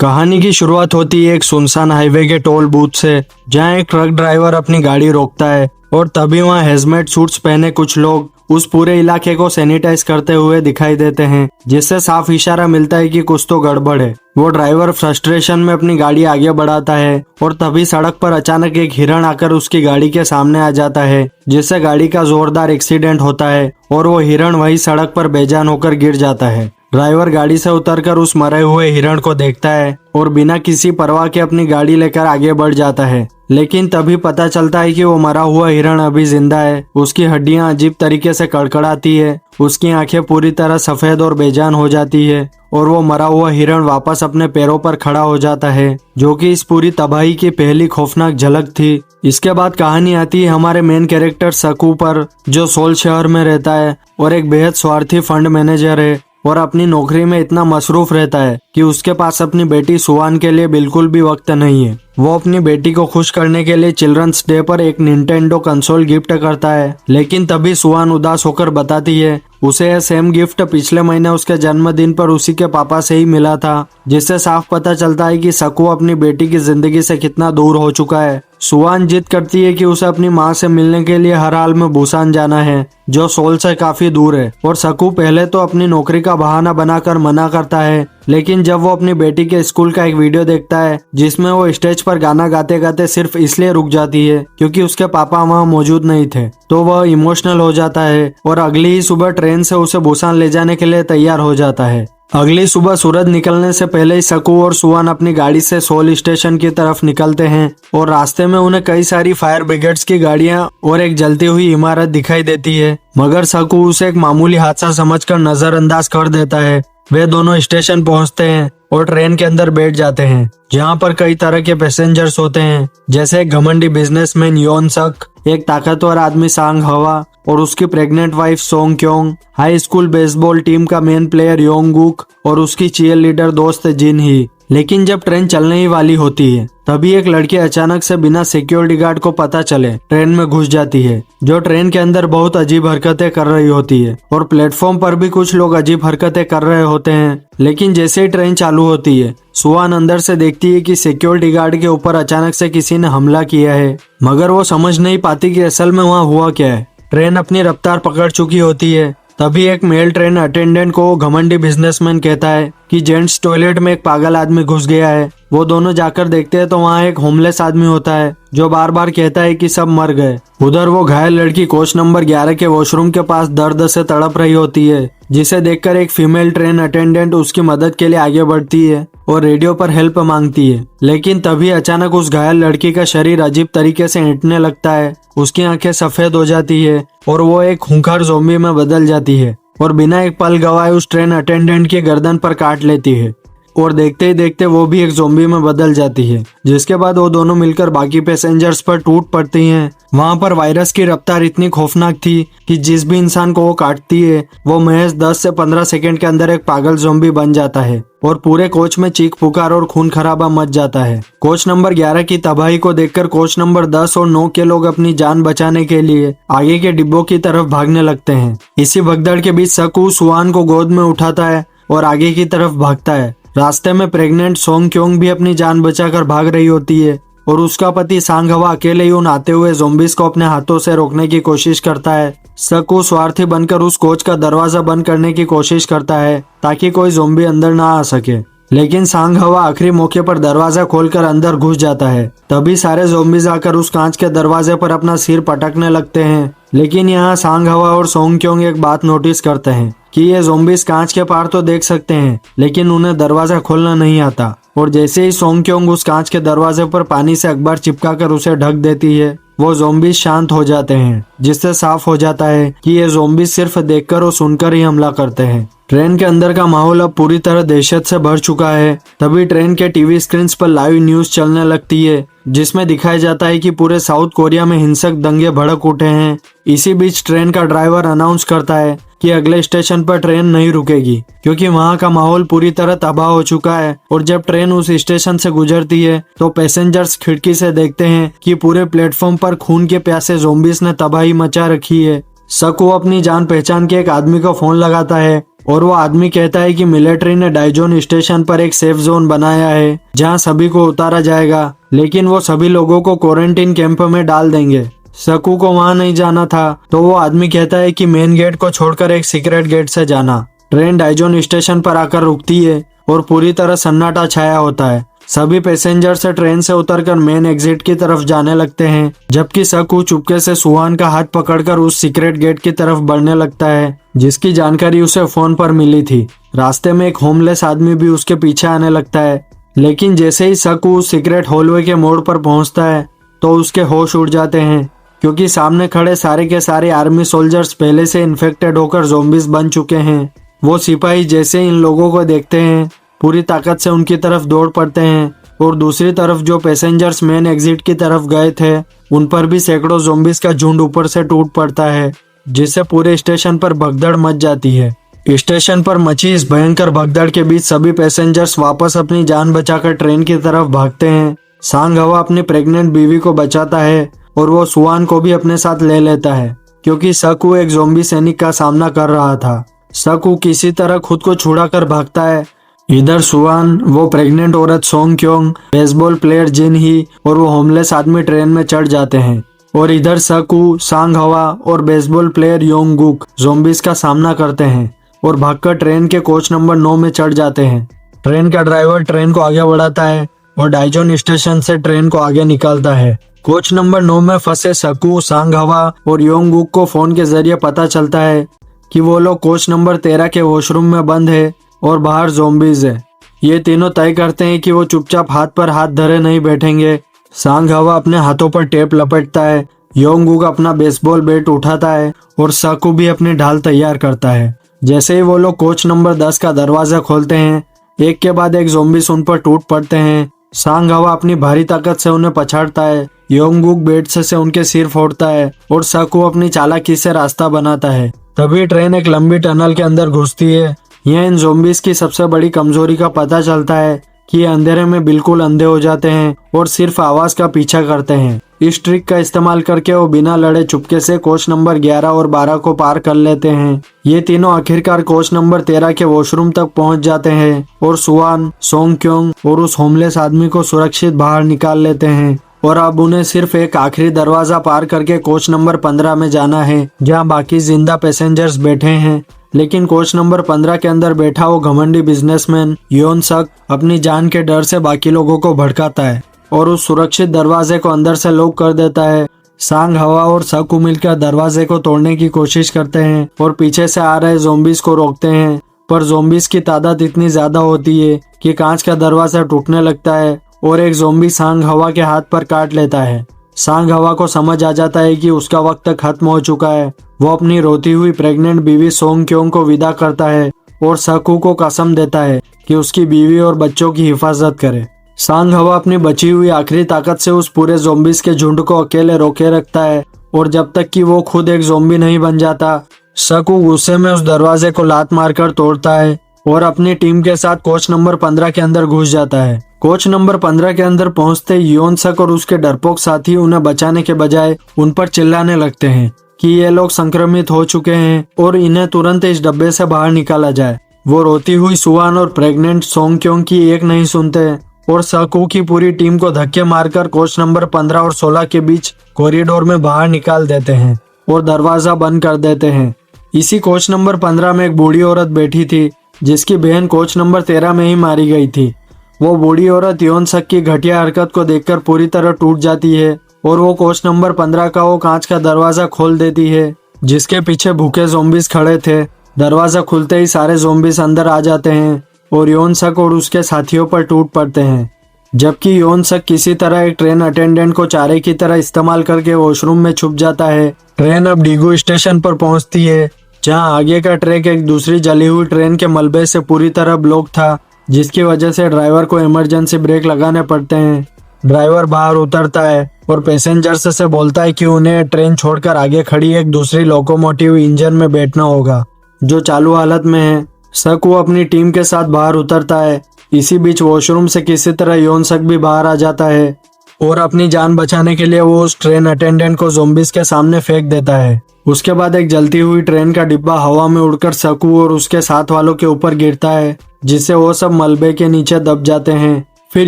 कहानी की शुरुआत होती है एक सुनसान हाईवे के टोल बूथ से, जहां एक ट्रक ड्राइवर अपनी गाड़ी रोकता है और तभी वहां हेलमेट सूट्स पहने कुछ लोग उस पूरे इलाके को सैनिटाइज करते हुए दिखाई देते हैं, जिससे साफ इशारा मिलता है कि कुछ तो गड़बड़ है। वो ड्राइवर फ्रस्ट्रेशन में अपनी गाड़ी आगे बढ़ाता है और तभी सड़क पर अचानक एक हिरण आकर उसकी गाड़ी के सामने आ जाता है, जिससे गाड़ी का जोरदार एक्सीडेंट होता है और वो हिरण वही सड़क पर बेजान होकर गिर जाता है। ड्राइवर गाड़ी से उतरकर उस मरे हुए हिरण को देखता है और बिना किसी परवाह के अपनी गाड़ी लेकर आगे बढ़ जाता है, लेकिन तभी पता चलता है कि वो मरा हुआ हिरण अभी जिंदा है। उसकी हड्डियां अजीब तरीके से कड़कड़ाती है, उसकी आंखें पूरी तरह सफेद और बेजान हो जाती है और वो मरा हुआ हिरण वापस अपने पैरों पर खड़ा हो जाता है, जो कि इस पूरी तबाही की पहली खौफनाक झलक थी। इसके बाद कहानी आती है हमारे मेन कैरेक्टर सकू पर, जो सोल शहर में रहता है और एक बेहद स्वार्थी फंड मैनेजर है और अपनी नौकरी में इतना मसरूफ रहता है कि उसके पास अपनी बेटी सुवान के लिए बिल्कुल भी वक्त नहीं है। वो अपनी बेटी को खुश करने के लिए चिल्ड्रंस डे पर एक निंटेंडो कंसोल गिफ्ट करता है, लेकिन तभी सुवान उदास होकर बताती है उसे यह सेम गिफ्ट पिछले महीने उसके जन्मदिन पर उसी के पापा से ही मिला था, जिससे साफ पता चलता है कि सकू अपनी बेटी की जिंदगी से कितना दूर हो चुका है। सुवान जिद करती है कि उसे अपनी माँ से मिलने के लिए हर हाल में बुसान जाना है, जो सोल से काफी दूर है, और सकू पहले तो अपनी नौकरी का बहाना बनाकर मना करता है, लेकिन जब वो अपनी बेटी के स्कूल का एक वीडियो देखता है जिसमें वो स्टेज पर गाना गाते गाते सिर्फ इसलिए रुक जाती है क्योंकि उसके पापा वहाँ मौजूद नहीं थे, तो वह इमोशनल हो जाता है और अगली ही सुबह ट्रेन से उसे बुसान ले जाने के लिए तैयार हो जाता है। अगली सुबह सूरज निकलने से पहले ही सकू और सुवान अपनी गाड़ी से सोल स्टेशन की तरफ निकलते हैं और रास्ते में उन्हें कई सारी फायर ब्रिगेड्स की गाड़ियां और एक जलती हुई इमारत दिखाई देती है, मगर सकू उसे एक मामूली हादसा समझकर नजरअंदाज कर देता है। वे दोनों स्टेशन पहुंचते हैं और ट्रेन के अंदर बैठ जाते हैं, जहां पर कई तरह के पैसेंजर्स होते हैं, जैसे एक घमंडी बिजनेसमैन योन सक, एक ताकतवर आदमी सांग हवा और उसकी pregnant wife song Kyung, high school baseball team का मेन प्लेयर योंगुक और उसकी चीयर लीडर दोस्त जिन ही। लेकिन जब ट्रेन चलने ही वाली होती है तभी एक लड़की अचानक से बिना सिक्योरिटी गार्ड को पता चले ट्रेन में घुस जाती है, जो ट्रेन के अंदर बहुत अजीब हरकतें कर रही होती है और प्लेटफॉर्म पर भी कुछ लोग अजीब हरकतें कर रहे होते हैं। लेकिन जैसे ही ट्रेन चालू होती है सुवान अंदर से देखती है कि सिक्योरिटी गार्ड के ऊपर अचानक से किसी ने हमला किया है, मगर वो समझ नहीं पाती कि असल में वहाँ हुआ क्या है। ट्रेन अपनी रफ्तार पकड़ चुकी होती है, तभी एक मेल ट्रेन अटेंडेंट को घमंडी बिजनेसमैन कहता है कि जेंट्स टॉयलेट में एक पागल आदमी घुस गया है। वो दोनों जाकर देखते हैं तो वहाँ एक होमलेस आदमी होता है जो बार बार कहता है कि सब मर गए। उधर वो घायल लड़की कोच नंबर 11 के वॉशरूम के पास दर्द से तड़प रही होती है, जिसे देखकर एक फीमेल ट्रेन अटेंडेंट उसकी मदद के लिए आगे बढ़ती है और रेडियो पर हेल्प मांगती है। लेकिन तभी अचानक उस घायल लड़की का शरीर अजीब तरीके से ऐंठने लगता है, उसकी आंखें सफेद हो जाती है और वो एक खूंखार ज़ॉम्बी में बदल जाती है और बिना एक पल गवाए उस ट्रेन अटेंडेंट की गर्दन पर काट लेती है और देखते ही देखते वो भी एक ज़ॉम्बी में बदल जाती है, जिसके बाद वो दोनों मिलकर बाकी पैसेंजर्स पर टूट पड़ती हैं। वहां पर वायरस की रफ्तार इतनी खौफनाक थी कि जिस भी इंसान को वो काटती है वो महज 10 से 15 सेकंड के अंदर एक पागल ज़ॉम्बी बन जाता है और पूरे कोच में चीख पुकार और खून खराबा मच जाता है। कोच नंबर 11 की तबाही को देखकर कोच नंबर 10 और 9 के लोग अपनी जान बचाने के लिए आगे के डिब्बों की तरफ भागने लगते हैं। इसी भगदड़ के बीच सकू सुवान को गोद में उठाता है और आगे की तरफ भागता है। रास्ते में प्रेग्नेंट सोंग क्योंग भी अपनी जान बचाकर भाग रही होती है और उसका पति सांग हवा अकेले ही उन आते हुए ज़ॉम्बीज को अपने हाथों से रोकने की कोशिश करता है। सकू स्वार्थी बनकर उस कोच का दरवाजा बंद करने की कोशिश करता है ताकि कोई ज़ॉम्बी अंदर ना आ सके, लेकिन सांग हवा आखिरी मौके पर दरवाजा खोलकर अंदर घुस जाता है। तभी सारे ज़ॉम्बीज आकर उस कांच के दरवाजे पर अपना सिर पटकने लगते हैं, लेकिन यहाँ सांग हवा और सोंग क्योंग एक बात नोटिस करते हैं कि ये ज़ॉम्बीज कांच के पार तो देख सकते हैं लेकिन उन्हें दरवाजा खोलना नहीं आता, और जैसे ही सोंग क्योंग उस कांच के दरवाजे पर पानी से अखबार चिपकाकर उसे ढक देती है वो ज़ॉम्बीज शांत हो जाते हैं, जिससे साफ हो जाता है कि ये ज़ॉम्बीज सिर्फ देखकर और सुनकर ही हमला करते हैं। ट्रेन के अंदर का माहौल अब पूरी तरह दहशत से भर चुका है। तभी ट्रेन के टीवी स्क्रीन पर लाइव न्यूज चलने लगती है जिसमें दिखाया जाता है कि पूरे साउथ कोरिया में हिंसक दंगे भड़क उठे हैं। इसी बीच ट्रेन का ड्राइवर अनाउंस करता है कि अगले स्टेशन पर ट्रेन नहीं रुकेगी क्योंकि वहां का माहौल पूरी तरह तबाह हो चुका है, और जब ट्रेन उस स्टेशन से गुजरती है तो पैसेंजर्स खिड़की से देखते हैं कि पूरे प्लेटफॉर्म पर खून के प्यासे ज़ॉम्बीज ने तबाही मचा रखी है। सकू अपनी जान पहचान के एक आदमी को फोन लगाता है और वो आदमी कहता है कि मिलिट्री ने डाइजोन स्टेशन पर एक सेफ जोन बनाया है जहां सभी को उतारा जाएगा, लेकिन वो सभी लोगों को क्वारंटीन कैंप में डाल देंगे। सकू को वहां नहीं जाना था, तो वो आदमी कहता है कि मेन गेट को छोड़कर एक सीक्रेट गेट से जाना। ट्रेन डाइजोन स्टेशन पर आकर रुकती है और पूरी तरह सन्नाटा छाया होता है। सभी पैसेंजर से ट्रेन से उतरकर मेन एग्जिट की तरफ जाने लगते हैं, जबकि सकू चुपके से सुहान का हाथ पकड़कर उस सीक्रेट गेट की तरफ बढ़ने लगता है, जिसकी जानकारी उसे फोन पर मिली थी। रास्ते में एक होमलेस आदमी भी उसके पीछे आने लगता है, लेकिन जैसे ही सकू उस सीक्रेट हॉलवे के मोड़ पर पहुंचता है तो उसके होश उड़ जाते हैं, क्योंकि सामने खड़े सारे के सारे आर्मी सोल्जर्स पहले से इन्फेक्टेड होकर ज़ॉम्बीज बन चुके हैं। वो सिपाही जैसे इन लोगों को देखते हैं पूरी ताकत से उनकी तरफ दौड़ पड़ते हैं, और दूसरी तरफ जो पैसेंजर्स मेन एग्जिट की तरफ गए थे उन पर भी सैकड़ों ज़ॉम्बीज का झुंड ऊपर से टूट पड़ता है, जिससे पूरे स्टेशन पर भगदड़ मच जाती है। स्टेशन पर मची इस भयंकर भगदड़ के बीच सभी पैसेंजर्स वापस अपनी जान बचाकर ट्रेन की तरफ भागते हैं। सांग हवा अपनी प्रेग्नेंट बीवी को बचाता है और वो सुआन को भी अपने साथ ले लेता है, क्योंकि सकू एक ज़ॉम्बी सैनिक का सामना कर रहा था। सकू किसी तरह खुद को छुड़ा कर भागता है। इधर सुआन, वो प्रेग्नेंट औरत सोंग क्योंग, बेसबॉल प्लेयर जिन ही और वो होमलेस आदमी ट्रेन में चढ़ जाते हैं, और इधर सकू, सांग हवा और बेसबॉल प्लेयर योंग गुक ज़ॉम्बीज का सामना करते हैं और भागकर ट्रेन के कोच नंबर 9 में चढ़ जाते हैं। ट्रेन का ड्राइवर ट्रेन को आगे बढ़ाता है और डाइजोन स्टेशन से ट्रेन को आगे निकालता है। कोच नंबर 9 में फंसे सकू, सांग हवा और योंग गुक को फोन के जरिए पता चलता है कि वो लोग कोच नंबर 13 के वॉशरूम में बंद है और बाहर ज़ॉम्बीज है। ये तीनों तय करते हैं कि वो चुपचाप हाथ पर हाथ धरे नहीं बैठेंगे। सांग हवा अपने हाथों पर टेप लपेटता है, योंगुक अपना बेसबॉल बैट उठाता है और सकू भी अपनी ढाल तैयार करता है। जैसे ही वो लोग कोच नंबर 10 का दरवाजा खोलते हैं, एक के बाद एक ज़ॉम्बीज उन पर टूट पड़ते हैं। सांग हवा अपनी भारी ताकत से उन्हें पछाड़ता है, योंगुक बेट से उनके सिर फोड़ता है और सकू अपनी चालाकी से रास्ता बनाता है। तभी ट्रेन एक लंबी टनल के अंदर घुसती है। यह इन ज़ॉम्बीज की सबसे बड़ी कमजोरी का पता चलता है कि ये अंधेरे में बिल्कुल अंधे हो जाते हैं और सिर्फ आवाज का पीछा करते हैं। इस ट्रिक का इस्तेमाल करके वो बिना लड़े चुपके से कोच नंबर 11 और 12 को पार कर लेते हैं। ये तीनों आखिरकार कोच नंबर 13 के वॉशरूम तक पहुंच जाते हैं और सुआन, सोंग क्योंग और उस होमलेस आदमी को सुरक्षित बाहर निकाल लेते हैं। और अब उन्हें सिर्फ एक आखिरी दरवाजा पार करके कोच नंबर 15 में जाना है, जहां बाकी जिंदा पैसेंजर्स बैठे हैं। लेकिन कोच नंबर 15 के अंदर बैठा वो घमंडी बिजनेसमैन योन सक अपनी जान के डर से बाकी लोगों को भड़काता है और उस सुरक्षित दरवाजे को अंदर से लॉक कर देता है। सांग हवा और सकू मिलकर दरवाजे को तोड़ने की कोशिश करते हैं और पीछे से आ रहे ज़ॉम्बीज को रोकते हैं, पर ज़ॉम्बीज की तादाद इतनी ज्यादा होती है कि कांच का दरवाजा टूटने लगता है और एक ज़ॉम्बी सांग हवा के हाथ पर काट लेता है। सांग हवा को समझ आ जाता है कि उसका वक्त खत्म हो चुका है। वो अपनी रोती हुई प्रेग्नेंट बीवी सोंग क्योंग को विदा करता है और सकू को कसम देता है कि उसकी बीवी और बच्चों की हिफाजत करे। सांग हवा अपनी बची हुई आखिरी ताकत से उस पूरे ज़ॉम्बीज के झुंड को अकेले रोके रखता है, और जब तक कि वो खुद एक ज़ॉम्बी नहीं बन जाता, सकू गुस्से में उस दरवाजे को लात मारकर तोड़ता है और अपनी टीम के साथ कोच नंबर 15 के अंदर घुस जाता है। कोच नंबर 15 के अंदर पहुंचते योन सक और उसके डरपोक साथी उन्हें बचाने के बजाय उन पर चिल्लाने लगते हैं कि ये लोग संक्रमित हो चुके हैं और इन्हें तुरंत इस डब्बे से बाहर निकाला जाए। वो रोती हुई सुआन और प्रेग्नेंट सोंग क्योंग की एक नहीं सुनते और सकू की पूरी टीम को धक्के मारकर कोच नंबर 15 और 16 के बीच कॉरिडोर में बाहर निकाल देते हैं और दरवाजा बंद कर देते हैं। इसी कोच नंबर 15 में एक बूढ़ी औरत बैठी थी, जिसकी बहन कोच नंबर 13 में ही मारी गई थी। वो बूढ़ी औरत योन सक की घटिया हरकत को देखकर पूरी तरह टूट जाती है और वो कोच नंबर 15 का वो कांच का दरवाजा खोल देती है, जिसके पीछे भूखे ज़ॉम्बीज खड़े थे। दरवाजा खुलते ही सारे ज़ॉम्बीज अंदर आ जाते हैं और योन सक और उसके साथियों पर टूट पड़ते हैं, जबकि योन सक किसी तरह एक ट्रेन अटेंडेंट को चारे की तरह इस्तेमाल करके वॉशरूम में छुप जाता है। ट्रेन अब डीगू स्टेशन पर पहुंचती है, जहां आगे का ट्रैक एक दूसरी जली हुई ट्रेन के मलबे से पूरी तरह ब्लॉक था, जिसकी वजह से ड्राइवर को इमरजेंसी ब्रेक लगाने पड़ते हैं। ड्राइवर बाहर उतरता है और पैसेंजर्स से बोलता है कि उन्हें ट्रेन छोड़कर आगे खड़ी एक दूसरी लोकोमोटिव इंजन में बैठना होगा, जो चालू हालत में है। सकू अपनी टीम के साथ बाहर उतरता है। इसी बीच वॉशरूम से किसी तरह योन सक भी बाहर आ जाता है और अपनी जान बचाने के लिए वो उस ट्रेन अटेंडेंट को ज़ॉम्बीज के सामने फेंक देता है। उसके बाद एक जलती हुई ट्रेन का डिब्बा हवा में उड़कर सकू और उसके साथ वालों के ऊपर गिरता है, जिससे वो सब मलबे के नीचे दब जाते हैं। फिर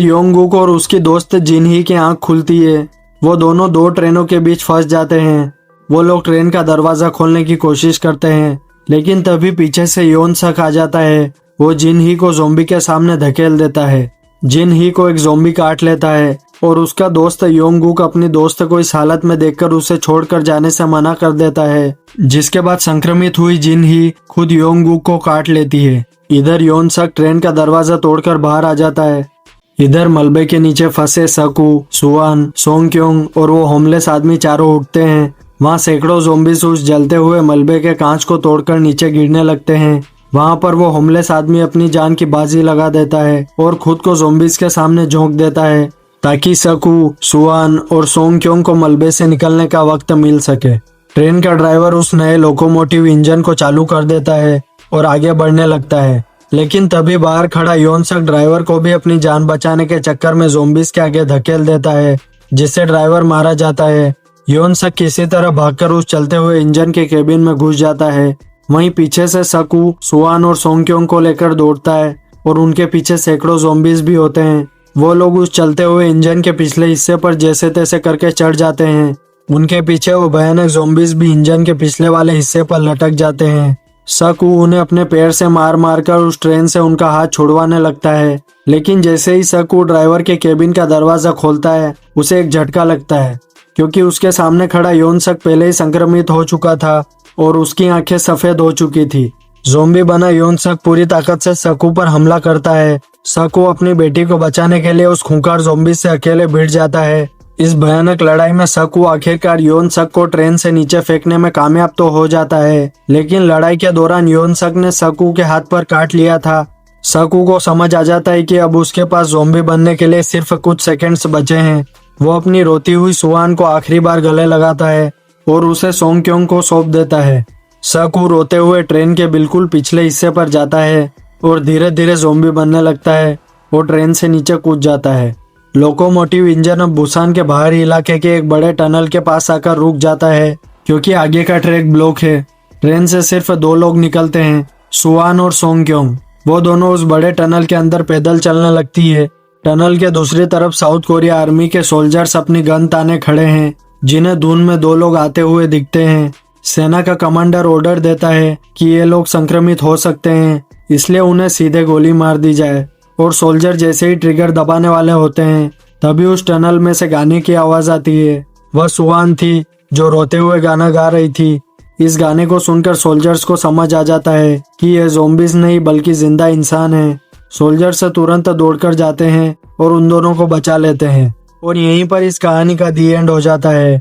योंगुक और उसकी दोस्त जिनही की आंख खुलती है। वो दोनों दो ट्रेनों के बीच फंस जाते हैं। वो लोग ट्रेन का दरवाजा खोलने की कोशिश करते हैं, लेकिन तभी पीछे से योन सक आ जाता है। वो जिनही को ज़ॉम्बी के सामने धकेल देता है। जिनही को एक ज़ॉम्बी काट लेता है और उसका दोस्त योंगुक अपनी दोस्त को इस हालत में देखकर उसे छोड़कर जाने से मना कर देता है, जिसके बाद संक्रमित हुई जिनही खुद योंगुक को काट लेती है। इधर योन सक ट्रेन का दरवाजा तोड़कर बाहर आ जाता है। इधर मलबे के नीचे फंसे सकू, सुआन, सोंगक्योंग और वो होमलेस आदमी चारों उठते हैं। वहाँ सैकड़ों ज़ॉम्बीज उस जलते हुए मलबे के कांच को तोड़कर नीचे गिरने लगते हैं। वहाँ पर वो होमलेस आदमी अपनी जान की बाजी लगा देता है और खुद को ज़ॉम्बीज के सामने झोंक देता है, ताकि सकू, सुआन और सोंगक्योंग को मलबे से निकलने का वक्त मिल सके। ट्रेन का ड्राइवर उस नए लोकोमोटिव इंजन को चालू कर देता है और आगे बढ़ने लगता है, लेकिन तभी बाहर खड़ा योन सक ड्राइवर को भी अपनी जान बचाने के चक्कर में ज़ॉम्बीज के आगे धकेल देता है, जिससे ड्राइवर मारा जाता है। योन सक किसी तरह भागकर उस चलते हुए इंजन के केबिन में घुस जाता है। वहीं पीछे से सकू, सुआन और सोंगक्योंग को लेकर दौड़ता है और उनके पीछे सैकड़ों ज़ॉम्बीज भी होते हैं। वो लोग उस चलते हुए इंजन के पिछले हिस्से पर जैसे तैसे करके चढ़ जाते हैं। उनके पीछे वो भयानक ज़ॉम्बीज भी इंजन के पिछले वाले हिस्से पर लटक जाते हैं। सकू उन्हें अपने पैर से मार मार कर उस ट्रेन से उनका हाथ छुड़वाने लगता है, लेकिन जैसे ही सकू ड्राइवर के केबिन का दरवाजा खोलता है, उसे एक झटका लगता है, क्योंकि उसके सामने खड़ा योन सक पहले ही संक्रमित हो चुका था और उसकी आंखें सफेद हो चुकी थी। ज़ॉम्बी बना योन सक पूरी ताकत से सकू पर हमला करता है। सकू अपनी बेटी को बचाने के लिए उस खूंखार ज़ॉम्बी से अकेले भिड़ जाता है। इस भयानक लड़ाई में सकू आखिरकार योन सक को ट्रेन से नीचे फेंकने में कामयाब तो हो जाता है, लेकिन लड़ाई के दौरान योन सक ने सकू के हाथ पर काट लिया था। सकू को समझ आ जाता है कि अब उसके पास ज़ॉम्बी बनने के लिए सिर्फ कुछ सेकंड्स बचे हैं। वो अपनी रोती हुई सुआन को आखिरी बार गले लगाता है और उसे सोंगक्योंग को सौंप देता है। सकू रोते हुए ट्रेन के बिल्कुल पिछले हिस्से पर जाता है और धीरे धीरे ज़ॉम्बी बनने लगता है। वो ट्रेन से नीचे कूद जाता है। लोकोमोटिव इंजन अब बुसान के बाहरी इलाके के एक बड़े टनल के पास आकर रुक जाता है, क्योंकि आगे का ट्रैक ब्लॉक है। ट्रेन से सिर्फ दो लोग निकलते हैं, सुआन और सोंगक्योंग। वो दोनों उस बड़े टनल के अंदर पैदल चलने लगती है। टनल के दूसरी तरफ साउथ कोरिया आर्मी के सोल्जर्स अपनी गन ताने खड़े हैं, जिन्हें धुन में दो लोग आते हुए दिखते हैं। सेना का कमांडर ऑर्डर देता है कि ये लोग संक्रमित हो सकते हैं, इसलिए उन्हें सीधे गोली मार दी जाए। और सोल्जर जैसे ही ट्रिगर दबाने वाले होते हैं, तभी उस टनल में से गाने की आवाज आती है। वह सुआन थी जो रोते हुए गाना गा रही थी। इस गाने को सुनकर सोल्जर्स को समझ आ जाता है कि ये ज़ॉम्बीज नहीं बल्कि जिंदा इंसान है। सोल्जर्स तुरंत दौड़कर जाते हैं और उन दोनों को बचा लेते हैं। और यहीं पर इस कहानी का दी एंड हो जाता है।